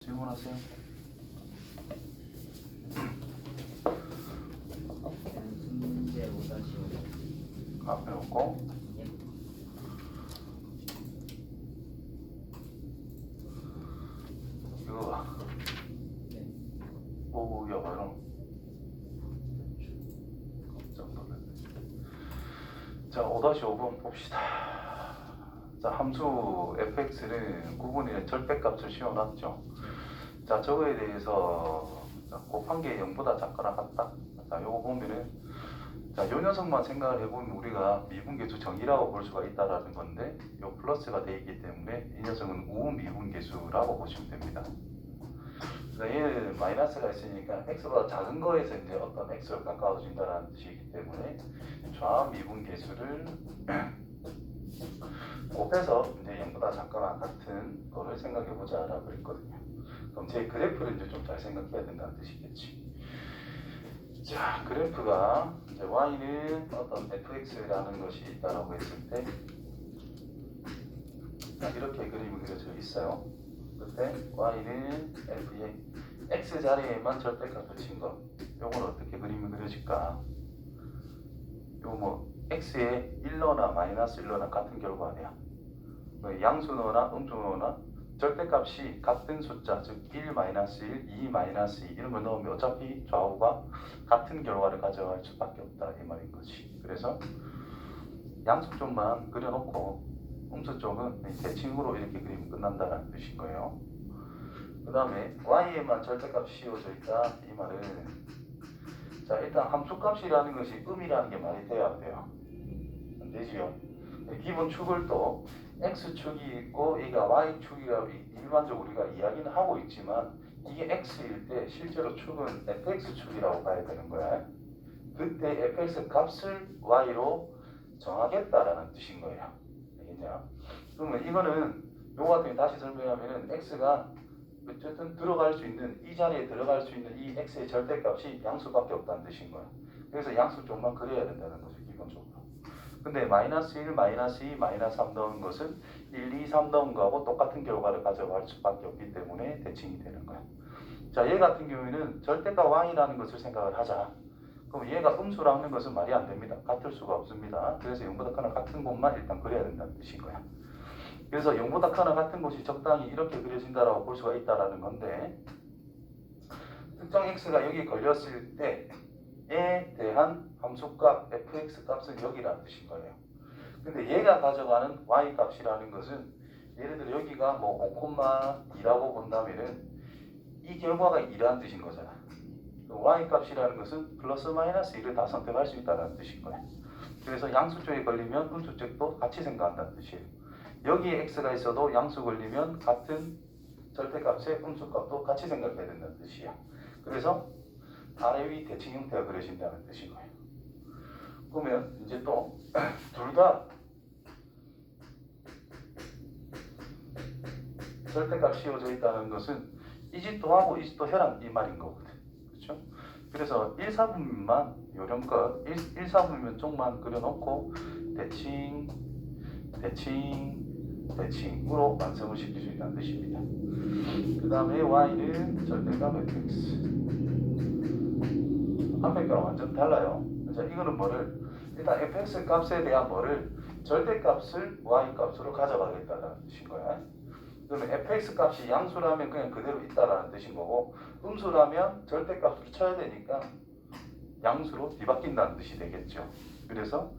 질문하세요. 문제 5-5. 앞에 놓고 예. 이거 봐. 네. 오, 야, 봐요. 깜짝 놀랐네. 자, 5-5번 봅시다. 자, 함수 fx는 구분의 절대값을 씌워놨죠. 자, 저거에 대해서 자, 곱한 게 0보다 작거나 같다. 자, 요거 보면은 자, 요 녀석만 생각을 해보면 우리가 미분계수 정의라고 볼 수가 있다라는 건데 요 플러스가 돼 있기 때문에 이 녀석은 우미분계수라고 보시면 됩니다. 자, 얘는 마이너스가 있으니까 x보다 작은 거에서 이제 어떤 x로 가까워진다는 뜻이기 때문에 좌미분계수를 곱해서 이제 0보다 작거나 같은 거를 생각해 보자라고 그랬거든요. 그럼 제 그래프를 이제 좀 잘 생각해야 된다는 뜻이겠지. 자, 그래프가 이제 y는 어떤 fx라는 것이 있다라고 했을 때 자, 이렇게 그림이 그려져 있어요. 그때 y는 f의 x 자리에만 절대값을 친 거. 요건 어떻게 그림이 그려질까? 요 뭐 x에 1로나 마이너스 1로나 같은 결과 아니야. 양수 넣어나 음수 넣어나 절대값이 같은 숫자, 즉 1, 마이너스 1, 2, 마이너스 2 이런 걸 넣으면 어차피 좌우가 같은 결과를 가져갈 수밖에 없다 이 말인 거지. 그래서 양수 쪽만 그려놓고 음수 쪽은 대칭으로 이렇게 그리면 끝난다는 뜻인 거예요. 그 다음에 y에만 절대값이 씌워져 있다 이 말은 자, 일단 함수값이라는 것이 음이라는 게 말이 돼야 돼요. 안 되지요? 기본 축을 또 x축이 있고 얘가 y축이라고 일반적으로 우리가 이야기는 하고 있지만 이게 x일 때 실제로 축은 fx축이라고 봐야 되는 거야. 그때 fx 값을 y로 정하겠다라는 뜻인 거예요. 알겠냐? 그러면 이거는 요거 같은 경우 다시 설명하면은 x가 어쨌든 들어갈 수 있는 이 자리에 들어갈 수 있는 이 x의 절대값이 양수밖에 없다는 뜻인 거야. 그래서 양수 쪽만 그려야 된다는 거죠 기본적으로. 근데 마이너스 1, 마이너스 2, 마이너스 3 넣은 것은 1, 2, 3 넣은 거하고 똑같은 결과를 가져갈 수밖에 없기 때문에 대칭이 되는 거야. 자, 얘 같은 경우에는 절대값 y라는 것을 생각을 하자. 그럼 얘가 음수라는 것은 말이 안 됩니다. 같을 수가 없습니다. 그래서 0보다 크나 같은 곳만 일단 그려야 된다는 뜻인 거야. 그래서 0보다 크나 같은 곳이 적당히 이렇게 그려진다라고 볼 수가 있다라는 건데 특정 x가 여기 걸렸을 때에 대한 함수값 fx 값은 여기라는 뜻인 거예요. 근데 얘가 가져가는 y 값이라는 것은 예를 들어 여기가 뭐 5,2라고 본다면은 이 결과가 2라는 뜻인 거잖아. y 값이라는 것은 플러스 마이너스 1을 다 선택할 수 있다는 뜻인 거예요. 그래서 양수 쪽에 걸리면 음수 쪽도 같이 생각한다는 뜻이에요. 여기에 x가 있어도 양수 걸리면 같은 절대값의 음수값도 같이 생각해야 된다는 뜻이에요. 그래서 아래 위 대칭 형태가 그려진다는 뜻인 거예요. 그러면 이제 또 둘 다 절대값 씌워져 있다는 것은 이 짓도 하고 이 짓도 해란 이 말인 거거든. 그렇죠? 그래서 1, 4분면만 요령껏 1, 4분면 쪽만 그려놓고 대칭, 대칭, 대칭으로 완성을 시킬 수 있다는 뜻입니다. 그 다음에 y는 절대값 fx. 앞에 거랑 완전 달라요. 자, 이거는 뭐를 일단 fx 값에 대한 뭐를 절대값을 y 값으로 가져가겠다는 뜻인 거야. 그러면 fx 값이 양수라면 그냥 그대로 있다라는 뜻인 거고 음수라면 절대값으로 쳐야 되니까 양수로 뒤바뀐다는 뜻이 되겠죠. 그래서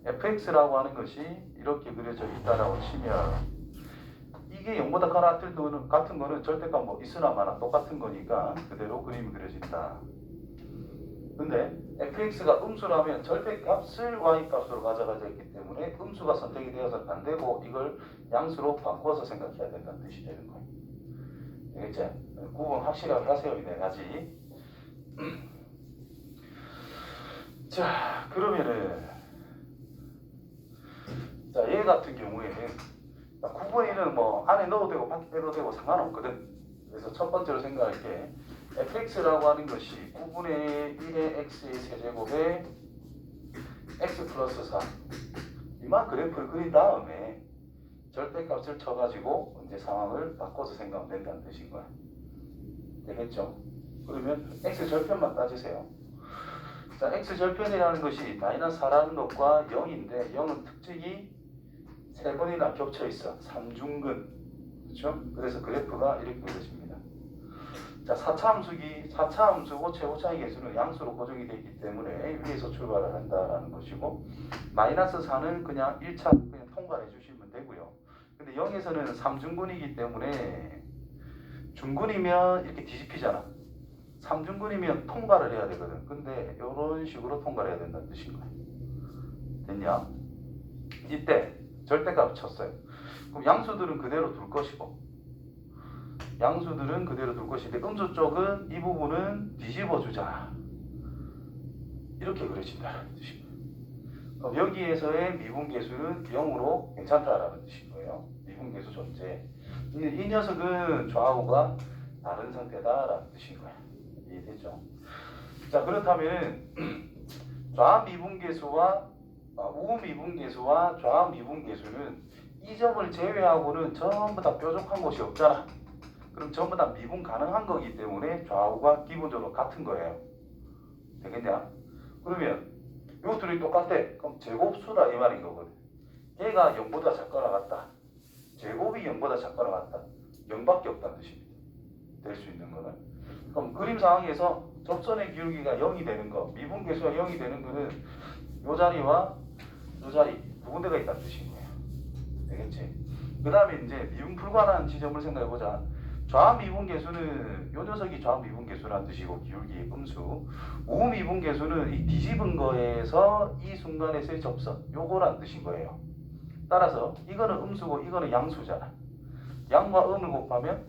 fx라고 하는 것이 이렇게 그려져 있다라고 치면 이게 0보다 같은 거는 절대값 뭐 있으나 마나 똑같은 거니까 그대로 그림이 그려진다. 근데 fx가 음수라면 절대값을 y값으로 가져가져 있기 때문에 음수가 선택이 되어서는 안 되고 이걸 양수로 바꿔서 생각해야 된다는 뜻이 되는 거예요. 알겠지? 구분 확실하게 하세요. 이 네 가지. 자, 그러면은 자, 얘 같은 경우에는 구분에는 뭐 안에 넣어도 되고 밖에 빼도 되고 상관없거든. 그래서 첫 번째로 생각할게. fx라고 하는 것이 9분의 1의 x의 세제곱에 x 플러스 4 이만 그래프를 그린 다음에 절대값을 쳐가지고 이제 상황을 바꿔서 생각하면 된다는 뜻인 거야. 되겠죠? 그러면 x 절편만 따지세요. 자, x 절편이라는 것이 마이너스 4라는 것과 0인데 0은 특징이 세 번이나 겹쳐 있어. 삼중근. 그렇죠? 그래서 그래프가 이렇게 그려집니다. 자, 4차 함수기 4차 함수고 최고차의 개수는 양수로 고정이 되어 있기 때문에 위에서 출발을 한다라는 것이고, 마이너스 4는 그냥 1차 그냥 통과해 주시면 되고요. 근데 0에서는 삼중근이기 때문에 중근이면 이렇게 뒤집히잖아. 삼중근이면 통과를 해야 되거든. 근데 이런 식으로 통과를 해야 된다는 뜻인 거야. 됐냐? 이때 절대값 쳤어요. 그럼 양수들은 그대로 둘 것이고, 양수들은 그대로 둘 것인데 음수 쪽은 이 부분은 뒤집어 주자. 이렇게 그려진다는 뜻인 거예요. 그럼 여기에서의 미분계수는 0으로 괜찮다라는 뜻인 거예요. 미분계수 존재. 이 녀석은 좌우가 다른 상태다라는 뜻인 거예요. 이해되죠? 자, 그렇다면 좌미분계수와 우미분계수와 좌미분계수는 이 점을 제외하고는 전부 다 뾰족한 곳이 없잖아. 그럼 전부 다 미분 가능한 거기 때문에 좌우가 기본적으로 같은 거예요. 되겠냐? 그러면 요 둘이 똑같아. 그럼 제곱수다 이 말인 거거든. 얘가 0보다 작거나 같다. 제곱이 0보다 작거나 같다. 0밖에 없다는 뜻입니다. 될 수 있는 거는. 그럼 그림 상황에서 접선의 기울기가 0이 되는 거, 미분계수가 0이 되는 거는 요 자리와 요 자리 두 군데가 있다는 뜻인 거예요. 되겠지? 그 다음에 이제 미분 불가능한 지점을 생각해보자. 좌미분계수는 요 녀석이 좌미분계수라는 뜻이고 기울기의 음수, 우미분계수는 이 뒤집은 거에서 이 순간에서의 접선 요거란 뜻인 거예요. 따라서 이거는 음수고 이거는 양수잖아. 양과 음을 곱하면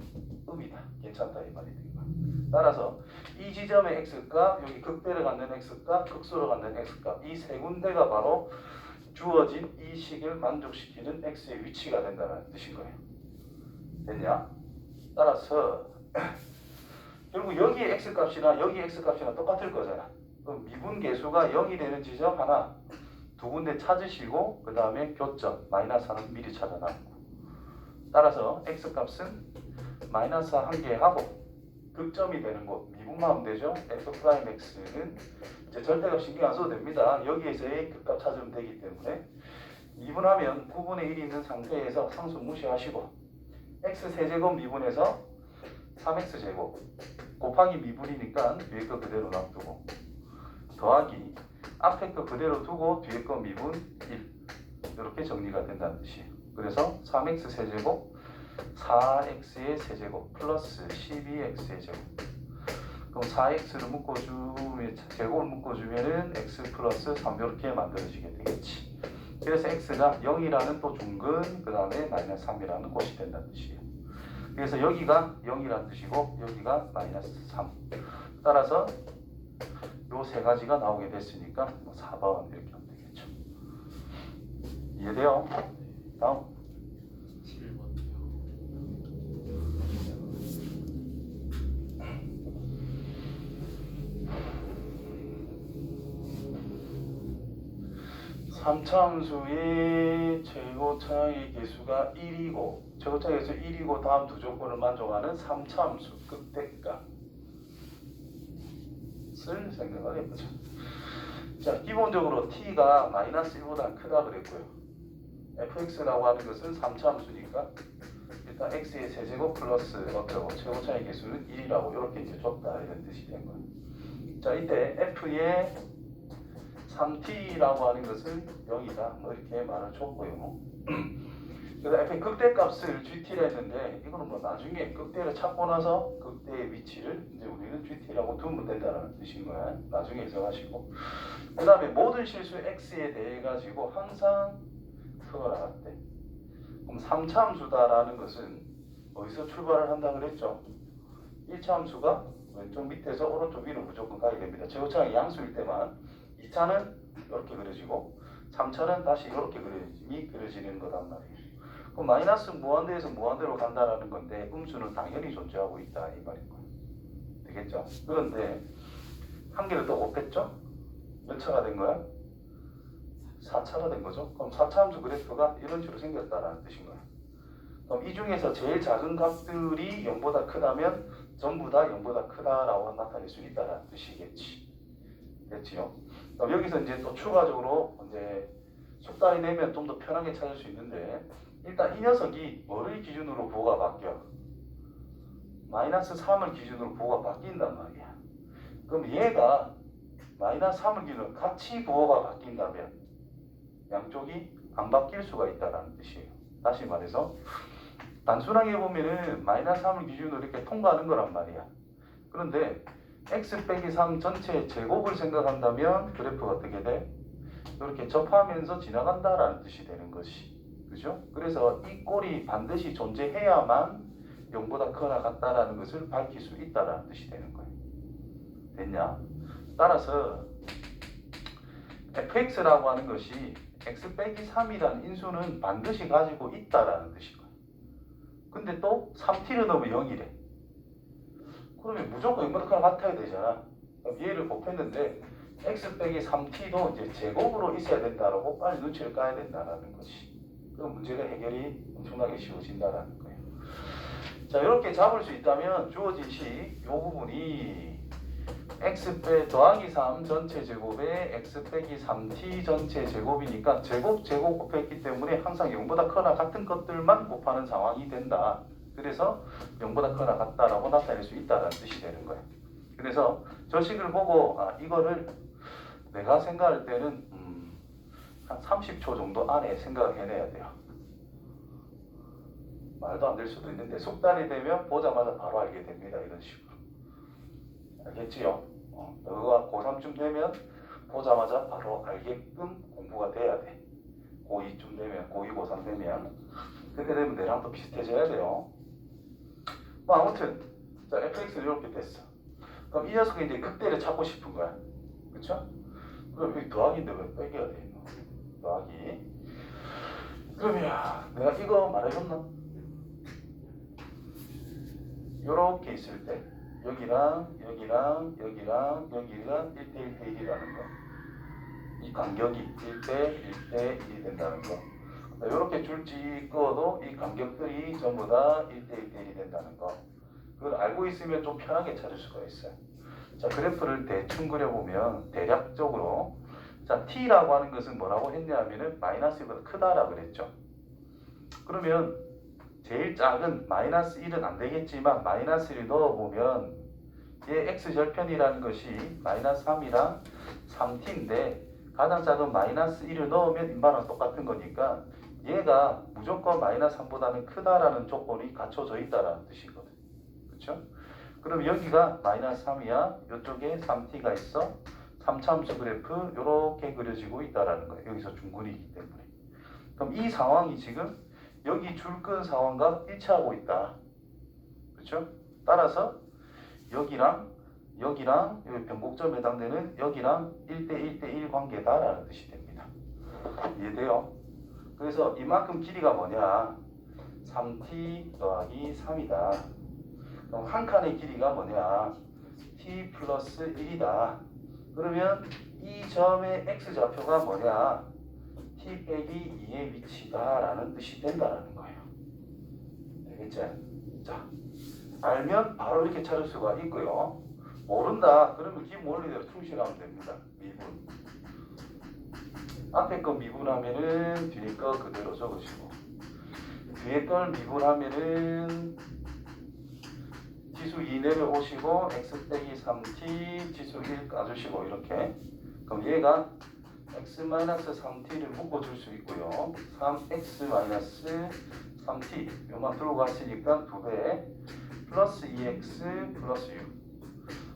음이다. 괜찮다 이 말이 되는 거야. 따라서 이 지점의 x값, 여기 극대를 갖는 x값, 극소를 갖는 x값, 이 세 군데가 바로 주어진 이 식을 만족시키는 x의 위치가 된다는 뜻인 거예요. 됐냐? 따라서 결국 여기의 x값이나 여기 x값이나 똑같을 거잖아. 그럼 미분계수가 0이 되는 지점 하나, 두 군데 찾으시고 그 다음에 교점 마이너스 1은 미리 찾아놨고, 따라서 x값은 마이너스 1개 하고 극점이 되는 곳 미분만 하면 되죠. f'x는 이제 절대값 신경 안 써도 됩니다. 여기에서의 극값 찾으면 되기 때문에 미분하면 9분의 1이 있는 상태에서 상수 무시하시고 x 세제곱 미분해서 3x제곱 곱하기 미분이니까 뒤에 거 그대로 놔두고 더하기 앞에 거 그대로 두고 뒤에 거 미분 1 이렇게 정리가 된다는 뜻이에요. 그래서 3x 세제곱 4x의 세제곱 플러스 12x의 제곱. 그럼 4x를 묶어주면 제곱을 묶어주면은 x 플러스 3 이렇게 만들어지게 되겠지. 그래서 x가 0이라는 또 중근 그 다음에 마이너스 3이라는 곳이 된다는 뜻이에요. 그래서 여기가 0이라는 뜻이고 여기가 마이너스 3. 따라서 요 세 가지가 나오게 됐으니까 4번 이렇게 하면 되겠죠. 이해돼요? 다음 7번이요. 3차함수의 최고차의 개수가 1이고 최고차의 개수 1이고 다음 두 조건을 만족하는 3차함수 극대값을 생각을 해보자. 자, 기본적으로 t가 마이너스 1보다 크다 그랬고요. fx라고 하는 것은 3차함수니까 일단 x의 세제곱 플러스 어쩌고 최고차의 개수는 1이라고 이렇게 이제 줬다 이런 뜻이 된 거예요. 자, 이때 f의 3t라고 하는 것은 0이다. 뭐 이렇게 말을 줬고요. 그래서 f의 극대값을 gt라 했는데 이거는 뭐 나중에 극대를 찾고 나서 극대의 위치를 이제 우리는 gt라고 두면 된다는 뜻인 거야. 나중에 해석하시고. 그 다음에 모든 실수 x에 대해 가지고 항상 풀어나갔대. 그럼 3차 함수다라는 것은 어디서 출발을 한다 그랬죠? 1차 함수가 왼쪽 밑에서 오른쪽 위로 무조건 가야 됩니다. 최고차가 양수일 때만 2차는 이렇게 그려지고 3차는 다시 이렇게 그려지는 거란 말이에요. 그럼 마이너스 무한대에서 무한대로 간다라는 건데 음수는 당연히 존재하고 있다 이 말인 거예요. 되겠죠? 그런데 한 개를 더 곱했죠? 몇 차가 된 거야? 4차가 된 거죠. 그럼 4차 함수 그래프가 이런 식으로 생겼다라는 뜻인 거예요. 그럼 이 중에서 제일 작은 값들이 0보다 크다면 전부 다 0보다 크다라고 나타낼 수 있다는 뜻이겠지. 됐지요? 그럼 여기서 이제 또 추가적으로 이제 속단위 내면 좀 더 편하게 찾을 수 있는데, 일단 이 녀석이 뭐를 기준으로 부호가 바뀌어? 마이너스 3을 기준으로 부호가 바뀐단 말이야. 그럼 얘가 마이너스 3을 기준으로 같이 부호가 바뀐다면 양쪽이 안 바뀔 수가 있다는 뜻이에요. 다시 말해서 단순하게 보면은 마이너스 3을 기준으로 이렇게 통과하는 거란 말이야. 그런데 x 빼기 3 전체 제곱을 생각한다면 그래프가 어떻게 돼? 이렇게 접하면서 지나간다라는 뜻이 되는 것이. 그죠? 그래서 이 꼴이 반드시 존재해야만 0보다 크거나 같다라는 것을 밝힐 수 있다라는 뜻이 되는 거예요. 됐냐? 따라서 fx라고 하는 것이 x 빼기 3이라는 인수는 반드시 가지고 있다라는 뜻이고요. 근데 또 3t를 넣으면 0이래. 그러면 무조건 0보다 크거나 같아야 되잖아. 그럼 얘를 곱했는데 x 빼기 3t도 이제 제곱으로 있어야 된다라고 빨리 눈치를 까야 된다라는 것이. 그럼 문제가 해결이 엄청나게 쉬워진다라는 거예요. 자, 이렇게 잡을 수 있다면 주어진 시 이 부분이 x 빼 더하기 3 전체 제곱에 x 빼기 3t 전체 제곱이니까 제곱 곱했기 때문에 항상 0보다 크거나 같은 것들만 곱하는 상황이 된다. 그래서 0보다 크거나 같다라고 나타낼 수 있다는 뜻이 되는 거예요. 그래서 저 식을 보고 이거를 내가 생각할 때는 한 30초 정도 안에 생각을 해내야 돼요. 말도 안 될 수도 있는데 속단이 되면 보자마자 바로 알게 됩니다. 이런 식으로. 알겠지요? 너가 고3쯤 되면 보자마자 바로 알게끔 공부가 돼야 돼. 고2쯤 되면, 고2, 고3 되면. 그때 되면 내랑 또 비슷해져야 돼요. 뭐 아무튼 자, fx는 이렇게 됐어. 그럼 이 녀석이 이제 극대를 찾고 싶은 거야. 그쵸? 그럼 여기 더하기인데 왜 빼기가 돼 있노? 더하기. 그러면 내가 이거 말해줬나? 요렇게 있을 때 여기랑 1대 1대1이라는 거. 이 간격이 1대 1이 된다는 거. 요렇게 줄지 꺼도 이 간격들이 전부 다 1대 1대1이 된다는 거. 그걸 알고 있으면 좀 편하게 찾을 수가 있어요. 자, 그래프를 대충 그려보면 대략적으로 자, t라고 하는 것은 뭐라고 했냐면은 마이너스 1보다 크다라고 그랬죠. 그러면 제일 작은 마이너스 1은 안 되겠지만 마이너스 1을 넣어보면 얘 x절편이라는 것이 마이너스 3이랑 3t인데 가장 작은 마이너스 1을 넣으면 인바랑 똑같은 거니까 얘가 무조건 마이너스 3보다는 크다라는 조건이 갖춰져 있다라는 뜻이거든. 그렇죠? 그럼 여기가 마이너스 3이야. 이쪽에 3t가 있어. 3차함수 그래프 이렇게 그려지고 있다라는 거예요. 여기서 중근이기 때문에. 그럼 이 상황이 지금 여기 줄 끈 상황과 일치하고 있다. 그렇죠? 따라서 여기랑 여기 변곡점에 해당되는 여기랑 1대 1대1 관계다라는 뜻이 됩니다. 이해돼요? 그래서 이만큼 길이가 뭐냐? 3t 더하기 3이다. 그럼 한 칸의 길이가 뭐냐? t 플러스 1이다. 그러면 이 점의 x좌표가 뭐냐? t 빼기 2의 위치다라는 뜻이 된다라는 거예요. 되겠지? 자, 알면 바로 이렇게 찾을 수가 있고요. 모른다. 그러면 기본 원리대로 충실하면 됩니다. 미분. 앞에 거 미분하면은 뒤에 거 그대로 적으시고, 뒤에 걸 미분하면은 지수 2 내려오시고 x 빼기 3t 지수 1 까주시고 이렇게. 그럼 얘가 x-3t를 묶어줄 수 있고요. 3x-3t 요만 들고 갔으니까 2배 플러스 2x 플러스 6.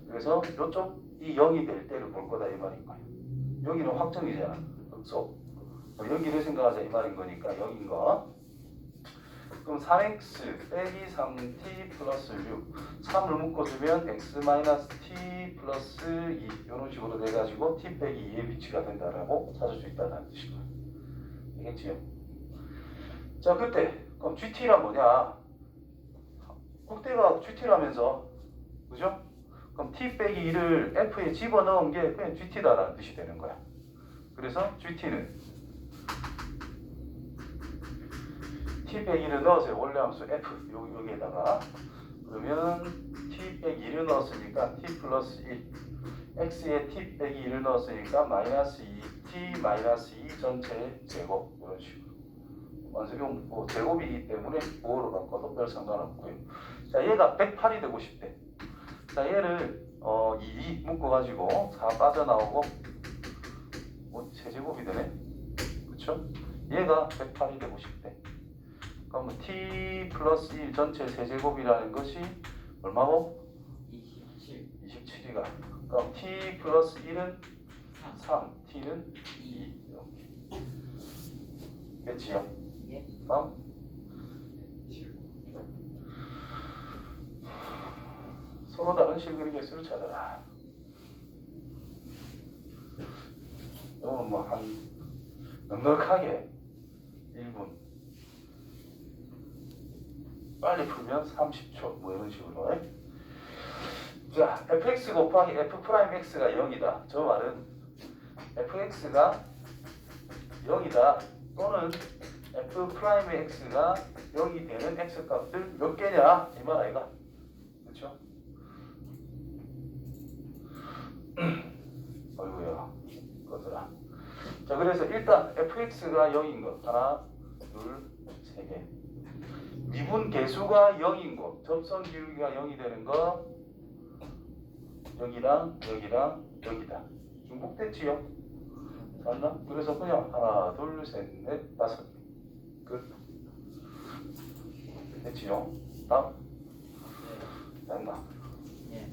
그래서 이쪽 이 0이 될 때를 볼 거다 이 말인 거예요. 여기는 확정이잖아. 극소. 여기를 생각하자 이 말인 거니까 0인 거. 그럼 3x 빼기 3t 플러스 6 3을 묶어주면 x-t 플러스 2 이런 식으로 돼가지고 t 빼기 2의 위치가 된다라고 찾을 수 있다는 뜻이고요. 되겠지요? 자, 그때 그럼 gt란 뭐냐? 국대가 gt라면서 그죠? 그럼 t 빼기 2를 f에 집어넣은 게 그냥 gt다라는 뜻이 되는 거야. 그래서 gt는 t 빼기를 넣으세요. 원래 함수 f 여기에다가. 그러면 t t 빼기 1을 넣었으니까 t 플러스 1 x에 t 빼기 1을 넣었으니까 마이너스 2t 마이너스 2 전체 제곱 이런 식으로 완성형 뭐 제곱이기 때문에 5로 바꿔도 별 상관없고요. 자 얘가 108이 되고 싶대. 자 얘를 2 묶어가지고 4 빠져나오고 뭐 세제곱이 되네. 그쵸? 얘가 108이 되고 싶대. 그럼 t 플러스 1 전체 세제곱이라는 것이 얼마고? 27. 27이가. 그럼 t 플러스 1은 3, t는 2 이렇게. 됐지요? 예. 다음 7번. 서로 다른 실그림 개수를 찾아라. 이거는 뭐 한 넉넉하게 1분 빨리 풀면 30초 뭐 이런 식으로. 자 fx 곱하기 f 프라임 x가 0이다. 저 말은 fx가 0이다 또는 f 프라임 x가 0이 되는 x 값들 몇 개냐 이 말 아이가. 그렇죠? 어이구야 거들아. 자 그래서 일단 fx가 0인 것 하나 둘 세 개. 미분 계수가 0인 것 접선 기울기가 0이 되는 거 여기랑 여기랑 여기다. 중복됐지요? 맞나? 그래서 그냥 하나 둘 셋 넷 다섯 개 끝. 됐지요? 다음 네. 됐나? 예.